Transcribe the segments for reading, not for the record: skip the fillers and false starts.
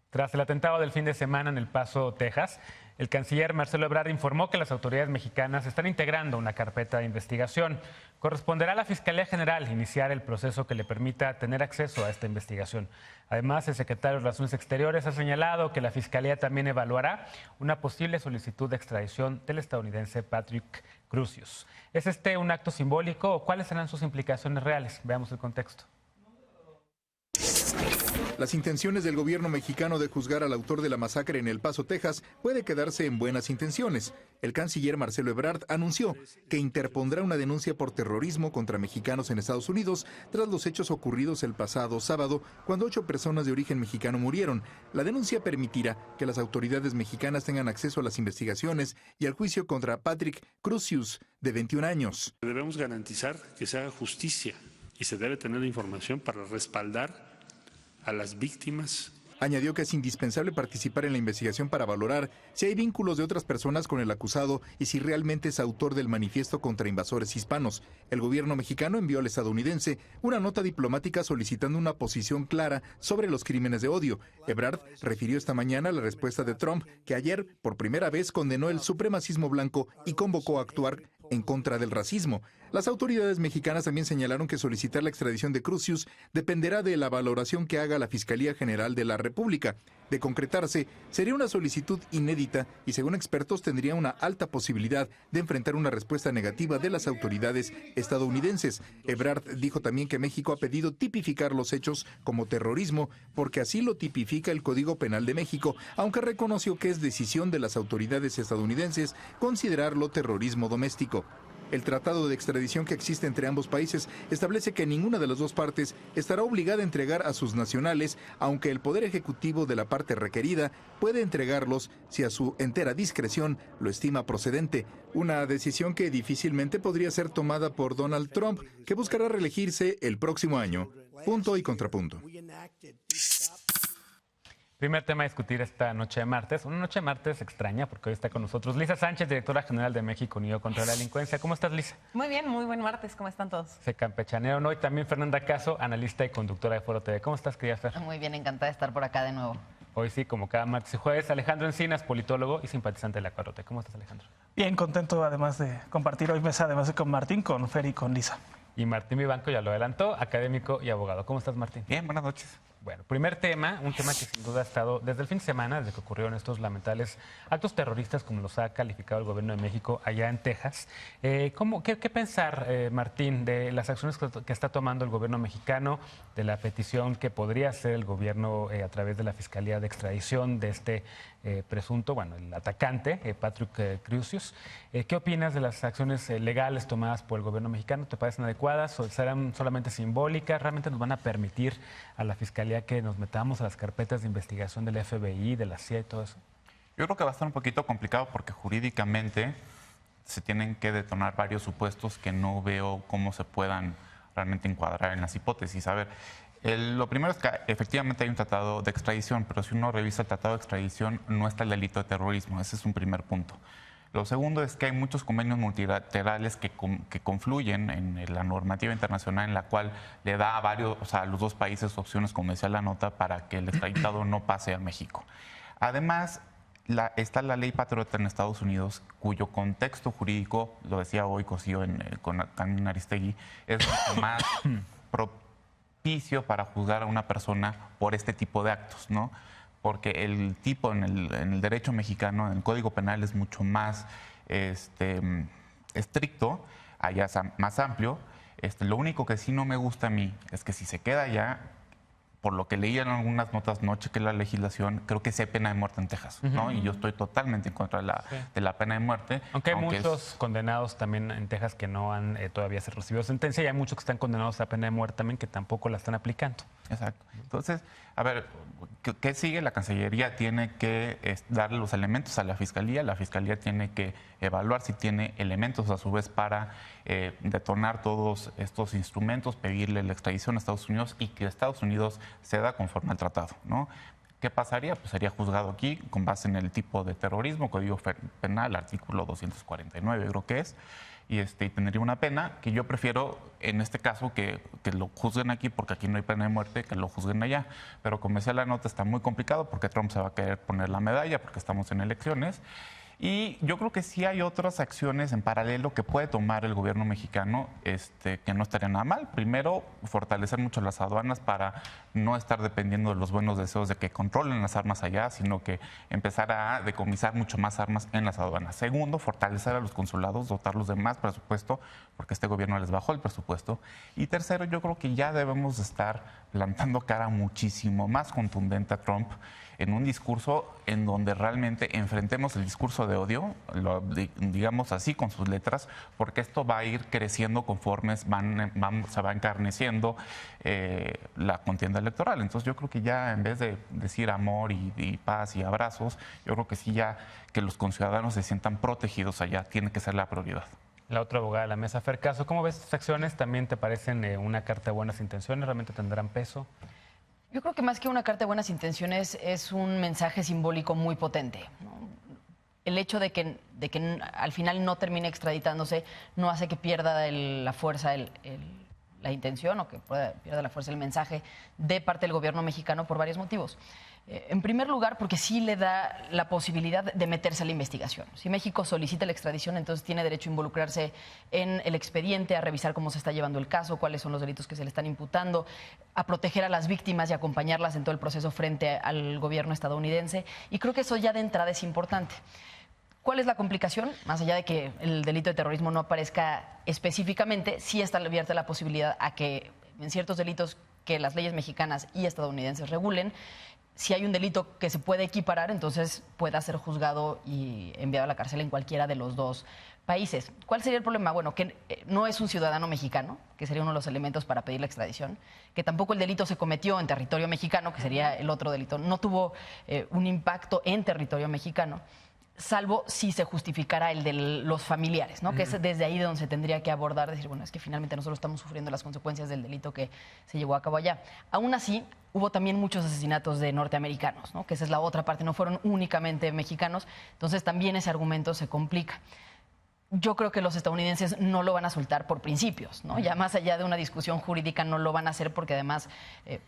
Tras el atentado del fin de semana en El Paso, Texas, el canciller Marcelo Ebrard informó que las autoridades mexicanas están integrando una carpeta de investigación. Corresponderá a la Fiscalía General iniciar el proceso que le permita tener acceso a esta investigación. Además, el secretario de Relaciones Exteriores ha señalado que la Fiscalía también evaluará una posible solicitud de extradición del estadounidense Patrick Crusius. ¿Es este un acto simbólico o cuáles serán sus implicaciones reales? Veamos el contexto. Las intenciones del gobierno mexicano de juzgar al autor de la masacre en El Paso, Texas, puede quedarse en buenas intenciones. El canciller Marcelo Ebrard anunció que interpondrá una denuncia por terrorismo contra mexicanos en Estados Unidos tras los hechos ocurridos el pasado sábado, cuando 8 personas de origen mexicano murieron. La denuncia permitirá que las autoridades mexicanas tengan acceso a las investigaciones y al juicio contra Patrick Crusius, de 21 años. Debemos garantizar que se haga justicia y se debe tener información para respaldar a las víctimas. Añadió que es indispensable participar en la investigación para valorar si hay vínculos de otras personas con el acusado y si realmente es autor del manifiesto contra invasores hispanos. El gobierno mexicano envió al estadounidense una nota diplomática solicitando una posición clara sobre los crímenes de odio. Ebrard refirió esta mañana la respuesta de Trump, que ayer por primera vez condenó el supremacismo blanco y convocó a actuar en contra del racismo. Las autoridades mexicanas también señalaron que solicitar la extradición de Crusius dependerá de la valoración que haga la Fiscalía General de la República. De concretarse, sería una solicitud inédita y, según expertos, tendría una alta posibilidad de enfrentar una respuesta negativa de las autoridades estadounidenses. Ebrard dijo también que México ha pedido tipificar los hechos como terrorismo porque así lo tipifica el Código Penal de México, aunque reconoció que es decisión de las autoridades estadounidenses considerarlo terrorismo doméstico. El tratado de extradición que existe entre ambos países establece que ninguna de las dos partes estará obligada a entregar a sus nacionales, aunque el Poder Ejecutivo de la parte requerida puede entregarlos si a su entera discreción lo estima procedente. Una decisión que difícilmente podría ser tomada por Donald Trump, que buscará reelegirse el próximo año. Punto y contrapunto. Primer tema a discutir esta noche de martes. Una noche de martes extraña porque hoy está con nosotros Lisa Sánchez, directora general de México Unido contra la Delincuencia. ¿Cómo estás, Lisa? Muy bien, muy buen martes. ¿Cómo están todos? Se campechanearon hoy también Fernanda Caso, analista y conductora de Foro TV. ¿Cómo estás, querida Fer? Muy bien, encantada de estar por acá de nuevo. Hoy sí, como cada martes y jueves, Alejandro Encinas, politólogo y simpatizante de la 4T. ¿Cómo estás, Alejandro? Bien, contento además de compartir hoy mesa, además de con Martín, con Fer y con Lisa. Y Martín Vivanco ya lo adelantó, académico y abogado. ¿Cómo estás, Martín? Bien, buenas noches. Bueno, primer tema, un tema que sin duda ha estado desde el fin de semana, desde que ocurrieron estos lamentables actos terroristas, como los ha calificado el gobierno de México allá en Texas. ¿Qué pensar, Martín, de las acciones que está tomando el gobierno mexicano, de la petición que podría hacer el gobierno a través de la Fiscalía de Extradición de este presunto, bueno, el atacante, Patrick Crusius? ¿Qué opinas de las acciones legales tomadas por el gobierno mexicano? ¿Te parecen adecuadas o serán solamente simbólicas? ¿Realmente nos van a permitir a la Fiscalía que nos metamos a las carpetas de investigación del FBI, de la CIA y todo eso? Yo creo que va a estar un poquito complicado porque jurídicamente se tienen que detonar varios supuestos que no veo cómo se puedan realmente encuadrar en las hipótesis. A ver, lo primero es que efectivamente hay un tratado de extradición, pero si uno revisa el tratado de extradición no está el delito de terrorismo. Ese es un primer punto. Lo segundo es que hay muchos convenios multilaterales que confluyen en la normativa internacional, en la cual le da a a los dos países opciones, como decía la nota, para que el extraditado no pase a México. Además, está la ley patriota en Estados Unidos, cuyo contexto jurídico, lo decía hoy Cosío con Carmen Aristegui, es mucho más propicio para juzgar a una persona por este tipo de actos, ¿no? Porque el tipo en el derecho mexicano, en el Código Penal, es mucho más estricto, allá es más amplio. Lo único que sí no me gusta a mí es que si se queda allá, por lo que leí en algunas notas, no chequé la legislación, creo que sí hay pena de muerte en Texas, ¿no? Y yo estoy totalmente en contra de la pena de muerte. Aunque hay muchos condenados también en Texas que no han todavía recibido sentencia, y hay muchos que están condenados a pena de muerte también que tampoco la están aplicando. Exacto. Entonces, a ver, ¿qué sigue? La Cancillería tiene que darle los elementos a la Fiscalía tiene que evaluar si tiene elementos a su vez para detonar todos estos instrumentos, pedirle la extradición a Estados Unidos y que Estados Unidos ceda conforme al tratado, ¿no? ¿Qué pasaría? Pues sería juzgado aquí con base en el tipo de terrorismo, Código Penal, artículo 249 creo que es, y tendría una pena que yo prefiero, en este caso, que lo juzguen aquí, porque aquí no hay pena de muerte, que lo juzguen allá. Pero como decía la nota, está muy complicado porque Trump se va a querer poner la medalla porque estamos en elecciones. Y yo creo que sí hay otras acciones en paralelo que puede tomar el gobierno mexicano que no estaría nada mal. Primero, fortalecer mucho las aduanas para no estar dependiendo de los buenos deseos de que controlen las armas allá, sino que empezar a decomisar mucho más armas en las aduanas. Segundo, fortalecer a los consulados, dotarlos de más presupuesto, porque este gobierno les bajó el presupuesto. Y tercero, yo creo que ya debemos estar plantando cara muchísimo más contundente a Trump en un discurso en donde realmente enfrentemos el discurso de odio, digamos así con sus letras, porque esto va a ir creciendo conforme se va encarneciendo la contienda electoral. Entonces yo creo que ya en vez de decir amor y paz y abrazos, yo creo que sí ya que los conciudadanos se sientan protegidos allá, tiene que ser la prioridad. La otra abogada de la mesa, Fer Caso, ¿cómo ves estas acciones? ¿También te parecen una carta de buenas intenciones? ¿Realmente tendrán peso? Yo creo que más que una carta de buenas intenciones es un mensaje simbólico muy potente, ¿no? El hecho de que al final no termine extraditándose no hace que pierda la fuerza la intención o que pierda la fuerza el mensaje de parte del gobierno mexicano por varios motivos. En primer lugar, porque sí le da la posibilidad de meterse a la investigación. Si México solicita la extradición, entonces tiene derecho a involucrarse en el expediente, a revisar cómo se está llevando el caso, cuáles son los delitos que se le están imputando, a proteger a las víctimas y acompañarlas en todo el proceso frente al gobierno estadounidense. Y creo que eso ya de entrada es importante. ¿Cuál es la complicación? Más allá de que el delito de terrorismo no aparezca específicamente, sí está abierta la posibilidad a que en ciertos delitos que las leyes mexicanas y estadounidenses regulen, si hay un delito que se puede equiparar, entonces pueda ser juzgado y enviado a la cárcel en cualquiera de los dos países. ¿Cuál sería el problema? Bueno, que no es un ciudadano mexicano, que sería uno de los elementos para pedir la extradición, que tampoco el delito se cometió en territorio mexicano, que sería el otro delito, no tuvo un impacto en territorio mexicano, salvo si se justificara el de los familiares, ¿no? Que es desde ahí de donde se tendría que abordar, decir, bueno, es que finalmente nosotros estamos sufriendo las consecuencias del delito que se llevó a cabo allá. Aún así, hubo también muchos asesinatos de norteamericanos, ¿no? Que esa es la otra parte, no fueron únicamente mexicanos, entonces también ese argumento se complica. Yo creo que los estadounidenses no lo van a soltar por principios, ¿no? Ya más allá de una discusión jurídica no lo van a hacer porque además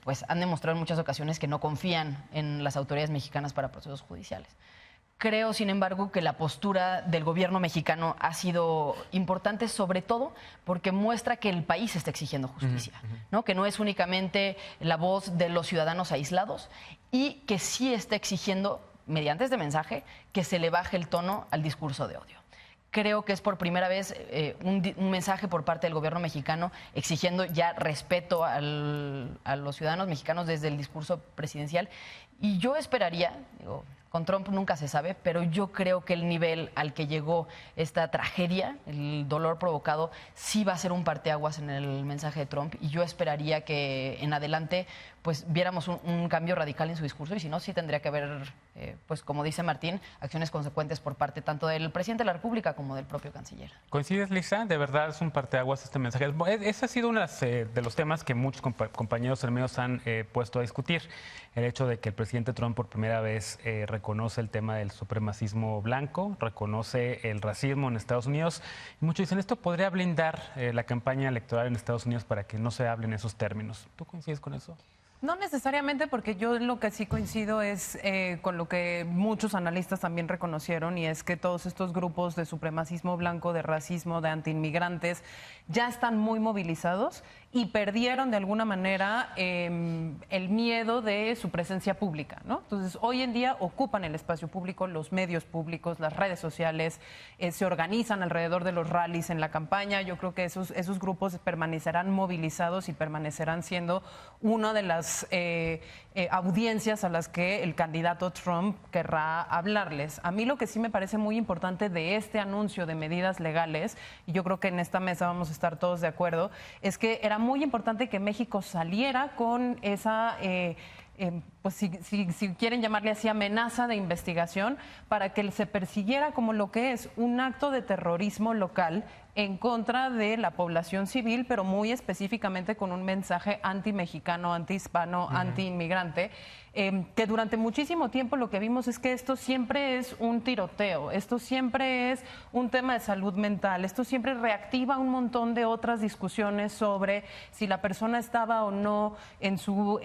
pues han demostrado en muchas ocasiones que no confían en las autoridades mexicanas para procesos judiciales. Creo, sin embargo, que la postura del gobierno mexicano ha sido importante, sobre todo porque muestra que el país está exigiendo justicia, ¿no? Que no es únicamente la voz de los ciudadanos aislados y que sí está exigiendo, mediante este mensaje, que se le baje el tono al discurso de odio. Creo que es por primera vez un mensaje por parte del gobierno mexicano exigiendo ya respeto a los ciudadanos mexicanos desde el discurso presidencial. Y yo esperaría, con Trump nunca se sabe, pero yo creo que el nivel al que llegó esta tragedia, el dolor provocado, sí va a ser un parteaguas en el mensaje de Trump. Y yo esperaría que en adelante pues viéramos un cambio radical en su discurso, y si no, sí tendría que haber, pues como dice Martín, acciones consecuentes por parte tanto del presidente de la República como del propio canciller. ¿Coincides, Lisa? De verdad es un parteaguas este mensaje. Ese ha sido uno de los temas que muchos compañeros medios han puesto a discutir. El hecho de que el presidente Trump por primera vez reconoce el tema del supremacismo blanco, reconoce el racismo en Estados Unidos. Y muchos dicen, esto podría blindar la campaña electoral en Estados Unidos para que no se hable en esos términos. ¿Tú coincides con eso? No necesariamente, porque yo lo que sí coincido es con lo que muchos analistas también reconocieron, y es que todos estos grupos de supremacismo blanco, de racismo, de antiinmigrantes, ya están muy movilizados y perdieron de alguna manera el miedo de su presencia pública, ¿no? Entonces, hoy en día ocupan el espacio público, los medios públicos, las redes sociales, se organizan alrededor de los rallies en la campaña. Yo creo que esos grupos permanecerán movilizados y permanecerán siendo una de las audiencias a las que el candidato Trump querrá hablarles. A mí lo que sí me parece muy importante de este anuncio de medidas legales, y yo creo que en esta mesa vamos a estar todos de acuerdo, es que era muy importante que México saliera con esa pues si quieren llamarle así, amenaza de investigación para que se persiguiera como lo que es un acto de terrorismo local en contra de la población civil, pero muy específicamente con un mensaje anti-mexicano, anti-hispano, anti-inmigrante, que durante muchísimo tiempo lo que vimos es que esto siempre es un tiroteo, esto siempre es un tema de salud mental, esto siempre reactiva un montón de otras discusiones sobre si la persona estaba o no en su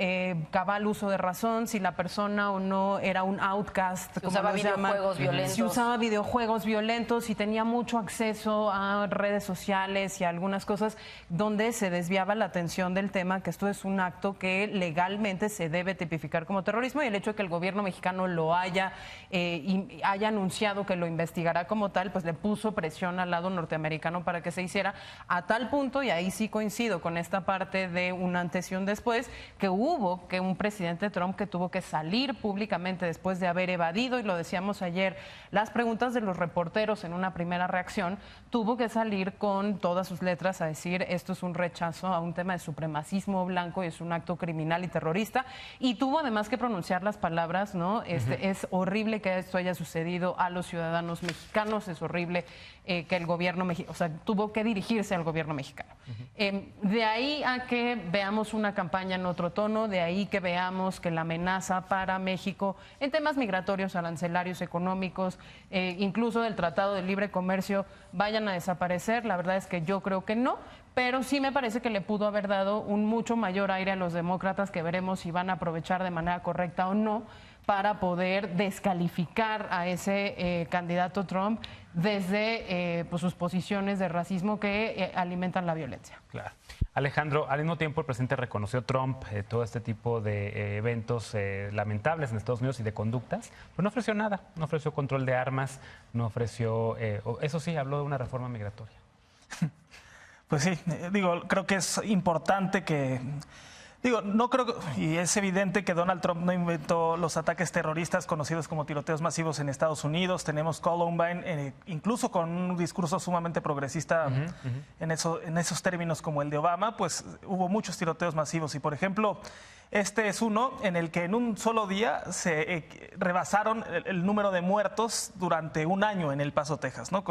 cabal uso de razón, si la persona o no era un outcast, como usaba videojuegos violentos. Si usaba videojuegos violentos, si tenía mucho acceso a redes sociales y a algunas cosas donde se desviaba la atención del tema, que esto es un acto que legalmente se debe tipificar como terrorismo, y el hecho de que el gobierno mexicano lo haya anunciado que lo investigará como tal, pues le puso presión al lado norteamericano para que se hiciera, a tal punto, y ahí sí coincido con esta parte de un antes y un después, que hubo que un presidente Trump que tuvo que salir públicamente después de haber evadido, y lo decíamos ayer, las preguntas de los reporteros en una primera reacción, tuvo que salir con todas sus letras a decir esto es un rechazo a un tema de supremacismo blanco y es un acto criminal y terrorista, y tuvo además que pronunciar las palabras, ¿no? Es horrible que esto haya sucedido a los ciudadanos mexicanos, es horrible que el gobierno mexicano, o sea, tuvo que dirigirse al gobierno mexicano. De ahí a que veamos una campaña en otro tono, de ahí que veamos que la amenaza para México en temas migratorios, arancelarios, económicos, incluso del Tratado de Libre Comercio, vayan a desaparecer, la verdad es que yo creo que no, pero sí me parece que le pudo haber dado un mucho mayor aire a los demócratas, que veremos si van a aprovechar de manera correcta o no, para poder descalificar a ese candidato Trump desde pues sus posiciones de racismo que alimentan la violencia. Claro. Alejandro, al mismo tiempo el presidente reconoció Trump todo este tipo de eventos lamentables en Estados Unidos y de conductas, pero no ofreció nada, no ofreció control de armas, no ofreció, eso sí, habló de una reforma migratoria. Pues sí, creo que es importante que... no creo, y es evidente que Donald Trump no inventó los ataques terroristas conocidos como tiroteos masivos en Estados Unidos. Tenemos Columbine, incluso con un discurso sumamente progresista en esos términos como el de Obama, pues hubo muchos tiroteos masivos. Y, por ejemplo, este es uno en el que en un solo día se rebasaron el número de muertos durante un año en El Paso, Texas, ¿no?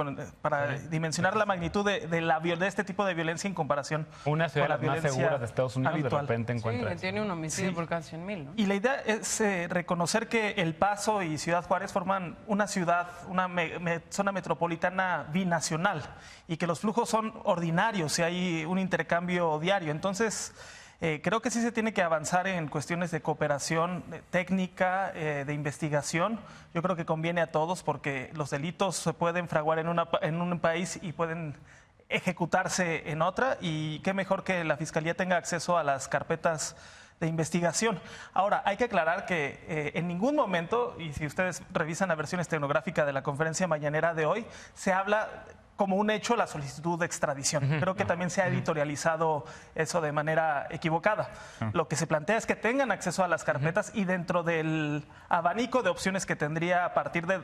Para dimensionar la magnitud de este tipo de violencia en comparación una ciudad con la más segura de Estados Unidos habitual. De repente encuentra que tiene un homicidio por cada 100,000, ¿no? Y la idea es reconocer que El Paso y Ciudad Juárez forman una ciudad, una zona metropolitana binacional, y que los flujos son ordinarios y hay un intercambio diario. Entonces, creo que sí se tiene que avanzar en cuestiones de cooperación técnica, de investigación. Yo creo que conviene a todos, porque los delitos se pueden fraguar en un país y pueden ejecutarse en otra, y qué mejor que la Fiscalía tenga acceso a las carpetas de investigación. Ahora, hay que aclarar que en ningún momento, y si ustedes revisan la versión estenográfica de la conferencia mañanera de hoy, se habla como un hecho la solicitud de extradición. Creo que también se ha editorializado eso de manera equivocada. Lo que se plantea es que tengan acceso a las carpetas, y dentro del abanico de opciones que tendría a partir de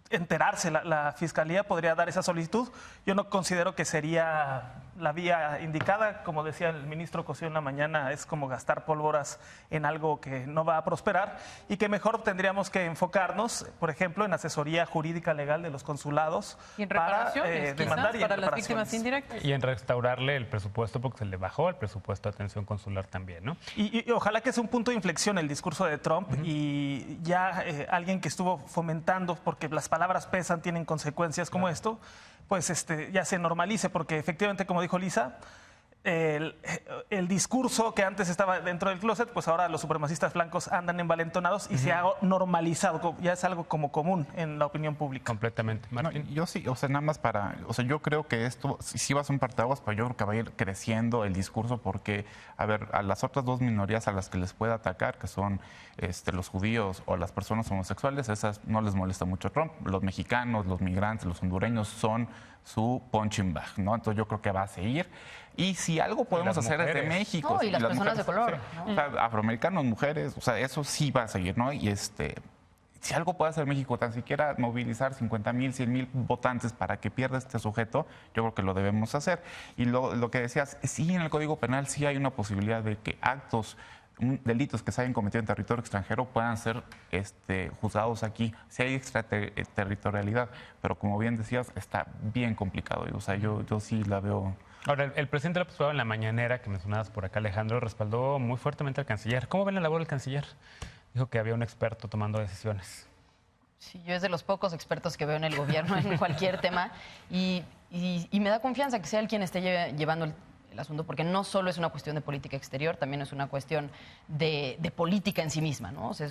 enterarse la Fiscalía, podría dar esa solicitud. Yo no considero que sería la vía indicada. Como decía el ministro Cosío en la mañana, es como gastar pólvoras en algo que no va a prosperar, y que mejor tendríamos que enfocarnos, por ejemplo, en asesoría jurídica legal de los consulados y en para demandar y para las víctimas indirectas. Y en restaurarle el presupuesto, porque se le bajó el presupuesto de atención consular también, ¿no? Y ojalá que sea un punto de inflexión el discurso de Trump, y ya alguien que estuvo fomentando, porque las palabras pesan, tienen consecuencias como esto, pues ya se normalice, porque efectivamente, como dijo Lisa, el discurso que antes estaba dentro del closet, pues ahora los supremacistas blancos andan envalentonados y se ha normalizado, ya es algo como común en la opinión pública. Completamente. Martín. No, yo sí, nada más yo creo que esto sí va a ser un parteaguas, pero yo creo que va a ir creciendo el discurso, porque, a ver, a las otras dos minorías a las que les puede atacar, que son los judíos o las personas homosexuales, esas no les molesta mucho Trump. Los mexicanos, los migrantes, los hondureños son su punching bag, ¿no? Entonces yo creo que va a seguir. Y si algo podemos hacer desde México... No, y las personas de color. Sí, ¿no? O sea, afroamericanos, mujeres, o sea, eso sí va a seguir, ¿no? Y si algo puede hacer México, tan siquiera movilizar 50,000, 100,000 votantes para que pierda este sujeto, yo creo que lo debemos hacer. Y lo que decías, sí, en el Código Penal sí hay una posibilidad de que actos delitos que se hayan cometido en territorio extranjero puedan ser juzgados aquí. Sí hay extraterritorialidad, pero como bien decías, está bien complicado. O sea, yo sí la veo. Ahora, el presidente López Obrador en la mañanera que mencionabas por acá, Alejandro, respaldó muy fuertemente al canciller. ¿Cómo ven la labor del canciller? Dijo que había un experto tomando decisiones. Sí, yo es de los pocos expertos que veo en el gobierno en cualquier tema y me da confianza que sea él quien esté llevando el asunto, porque no solo es una cuestión de política exterior, también es una cuestión de política en sí misma, ¿no? O sea,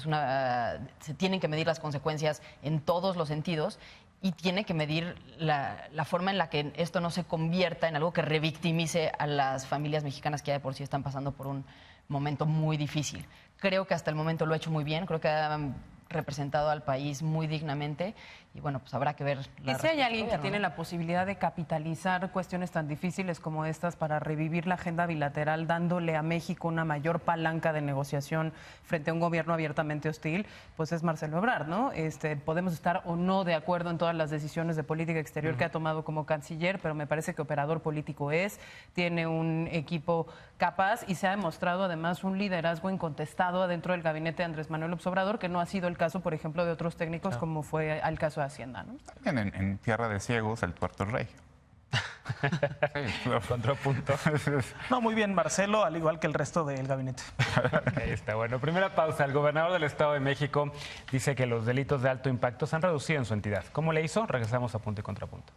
se tienen que medir las consecuencias en todos los sentidos y tiene que medir la forma en la que esto no se convierta en algo que revictimice a las familias mexicanas que ya de por sí están pasando por un momento muy difícil. Creo que hasta el momento lo ha hecho muy bien, creo que ha representado al país muy dignamente y bueno, pues habrá que ver. ¿Y si hay alguien que tiene la posibilidad de capitalizar cuestiones tan difíciles como estas para revivir la agenda bilateral, dándole a México una mayor palanca de negociación frente a un gobierno abiertamente hostil? Pues es Marcelo Ebrard, ¿no? Podemos estar o no de acuerdo en todas las decisiones de política exterior que ha tomado como canciller, pero me parece que operador político tiene un equipo capaz y se ha demostrado además un liderazgo incontestado dentro del gabinete de Andrés Manuel López Obrador, que no ha sido el caso, por ejemplo, de otros técnicos, como fue el caso de Hacienda, ¿no? En tierra de ciegos, el tuerto es rey. Sí, contrapunto. No, muy bien, Marcelo, al igual que el resto del gabinete. Ahí está, bueno. Primera pausa. El gobernador del Estado de México dice que los delitos de alto impacto se han reducido en su entidad. ¿Cómo le hizo? Regresamos a Punto y Contrapunto.